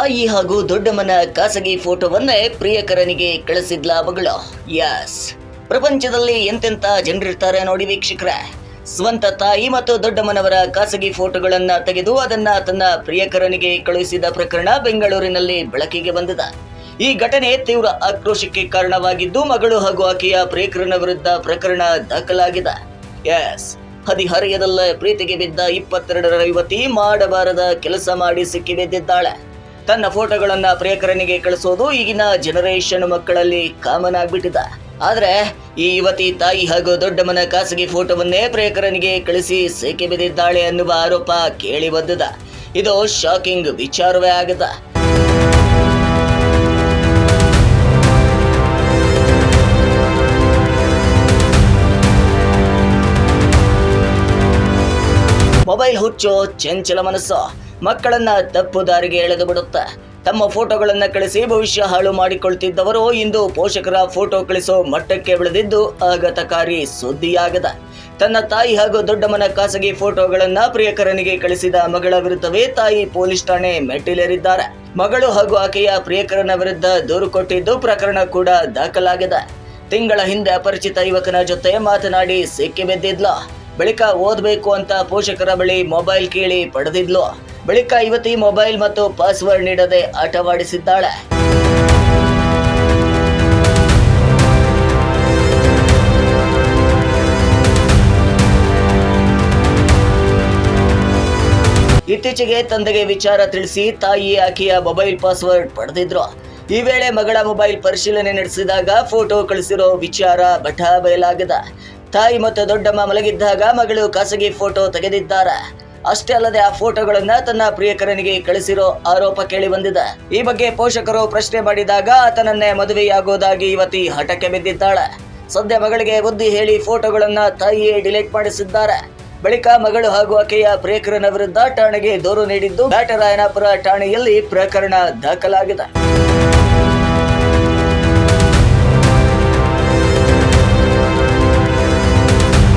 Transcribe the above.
ತಾಯಿ ಹಾಗೂ ದೊಡ್ಡಮ್ಮನ ಖಾಸಗಿ ಫೋಟೋವನ್ನೇ ಪ್ರಿಯಕರನಿಗೆ ಕಳಿಸಿದ್ಲ ಮಗಳು. ಯಸ್, ಪ್ರಪಂಚದಲ್ಲಿ ಎಂತೆಂತ ಜನರಿರ್ತಾರೆ ನೋಡಿ ವೀಕ್ಷಕರೇ. ಸ್ವಂತ ತಾಯಿ ಮತ್ತು ದೊಡ್ಡಮ್ಮನವರ ಖಾಸಗಿ ಫೋಟೋಗಳನ್ನ ತೆಗೆದು ಅದನ್ನ ತನ್ನ ಪ್ರಿಯಕರನಿಗೆ ಕಳುಹಿಸಿದ ಪ್ರಕರಣ ಬೆಂಗಳೂರಿನಲ್ಲಿ ಬೆಳಕಿಗೆ ಬಂದಿದೆ. ಈ ಘಟನೆ ತೀವ್ರ ಆಕ್ರೋಶಕ್ಕೆ ಕಾರಣವಾಗಿದ್ದು ಮಗಳು ಹಾಗೂ ಆಕೆಯ ಪ್ರಿಯಕರನ ವಿರುದ್ಧ ಪ್ರಕರಣ ದಾಖಲಾಗಿದೆ. ಎಸ್, ಹದಿಹರೆಯದಲ್ಲೇ ಪ್ರೀತಿಗೆ ಬಿದ್ದ 22ರ ಯುವತಿ ಮಾಡಬಾರದ ಕೆಲಸ ಮಾಡಿ ಸಿಕ್ಕಿಬಿದ್ದಿದ್ದಾಳೆ. ತನ್ನ ಫೋಟೋಗಳನ್ನ ಪ್ರಿಯಕರನಿಗೆ ಕಳಿಸೋದು ಈಗಿನ ಜನರೇಷನ್ ಮಕ್ಕಳಲ್ಲಿ ಕಾಮನ್ ಆಗ್ಬಿಟ್ಟಿದೆ. ಆದ್ರೆ ಈ ಯುವತಿ ತಾಯಿ ಹಾಗೂ ದೊಡ್ಡಮ್ಮನ ಖಾಸಗಿ ಫೋಟೋವನ್ನೇ ಪ್ರಿಯಕರನಿಗೆ ಕಳಿಸಿ ಸೇಕೆ ಬಿದ್ದಿದ್ದಾಳೆ ಅನ್ನುವ ಆರೋಪ ಕೇಳಿ ಬಂದಿದೆ. ಇದು ಶಾಕಿಂಗ್ ವಿಚಾರವೇ ಆಗಿದೆ. ಮೊಬೈಲ್ ಹುಚ್ಚು, ಚಂಚಲ ಮನಸ್ಸು ಮಕ್ಕಳನ್ನ ತಪ್ಪು ದಾರಿಗೆ ಎಳೆದು ಬಿಡುತ್ತೆ. ತಮ್ಮ ಫೋಟೋಗಳನ್ನ ಕಳಿಸಿ ಭವಿಷ್ಯ ಹಾಳು ಮಾಡಿಕೊಳ್ತಿದ್ದವರು ಇಂದು ಪೋಷಕರ ಫೋಟೋ ಕಳಿಸೋ ಮಟ್ಟಕ್ಕೆ ಬೆಳೆದಿದ್ದು ಆಘಾತಕಾರಿ ಸುದ್ದಿಯಾಗಿದೆ. ತನ್ನ ತಾಯಿ ಹಾಗೂ ದೊಡ್ಡಮ್ಮನ ಖಾಸಗಿ ಫೋಟೋಗಳನ್ನ ಪ್ರಿಯಕರನಿಗೆ ಕಳಿಸಿದ ಮಗಳ ವಿರುದ್ಧವೇ ತಾಯಿ ಪೊಲೀಸ್ ಠಾಣೆ ಮೆಟ್ಟಿಲೇರಿದ್ದಾರೆ. ಮಗಳು ಹಾಗೂ ಆಕೆಯ ಪ್ರಿಯಕರನ ವಿರುದ್ಧ ದೂರು ಕೊಟ್ಟಿದ್ದು ಪ್ರಕರಣ ಕೂಡ ದಾಖಲಾಗಿದೆ. ತಿಂಗಳ ಹಿಂದೆ ಅಪರಿಚಿತ ಯುವಕನ ಜೊತೆ ಮಾತನಾಡಿ ಸಿಕ್ಕಿ ಬಿದ್ದಿದ್ಲು. ಬಳಿಕ ಓದಬೇಕು ಅಂತ ಪೋಷಕರ ಬಳಿ ಮೊಬೈಲ್ ಕೇಳಿ ಪಡೆದಿದ್ಲು. ಬಳಿಕ ಯುವತಿ ಮೊಬೈಲ್ ಮತ್ತು ಪಾಸ್ವರ್ಡ್ ನೀಡದೆ ಆಟವಾಡಿಸಿದ್ದಾಳೆ. ಇತ್ತೀಚೆಗೆ ತಂದೆಗೆ ವಿಚಾರ ತಿಳಿಸಿ ತಾಯಿ ಆಕೆಯ ಮೊಬೈಲ್ ಪಾಸ್ವರ್ಡ್ ಪಡೆದಿದ್ರು. ಈ ವೇಳೆ ಮಗಳ ಮೊಬೈಲ್ ಪರಿಶೀಲನೆ ನಡೆಸಿದಾಗ ಫೋಟೋ ಕಳಿಸಿರೋ ವಿಚಾರ ಬಯಲಾಗಿದೆ. ತಾಯಿ ಮತ್ತು ದೊಡ್ಡಮ್ಮ ಮಲಗಿದ್ದಾಗ ಮಗಳು ಖಾಸಗಿ ಫೋಟೋ ತೆಗೆದಿದ್ದಾರೆ. ಅಷ್ಟೇ ಅಲ್ಲದೆ ಆ ಫೋಟೋಗಳನ್ನ ತನ್ನ ಪ್ರಿಯಕರನಿಗೆ ಕಳಿಸಿರೋ ಆರೋಪ ಕೇಳಿ ಬಂದಿದೆ. ಈ ಬಗ್ಗೆ ಪೋಷಕರು ಪ್ರಶ್ನೆ ಮಾಡಿದಾಗ ಆತನನ್ನೇ ಮದುವೆಯಾಗೋದಾಗಿ ಯುವತಿ ಹಠಕ್ಕೆ ಬಿದ್ದಿದ್ದಾಳೆ. ಸದ್ಯ ಮಗಳಿಗೆ ಬುದ್ಧಿ ಹೇಳಿ ಫೋಟೋಗಳನ್ನ ತಾಯಿಯೇ ಡಿಲೀಟ್ ಮಾಡಿಸಿದ್ದಾರೆ. ಬಳಿಕ ಮಗಳು ಹಾಗೂ ಆಕೆಯ ಪ್ರಿಯಕರನ ವಿರುದ್ಧ ಠಾಣೆಗೆ ದೂರು ನೀಡಿದ್ದು ಬ್ಯಾಟರಾಯನಪುರ ಠಾಣೆಯಲ್ಲಿ ಪ್ರಕರಣ ದಾಖಲಾಗಿದೆ.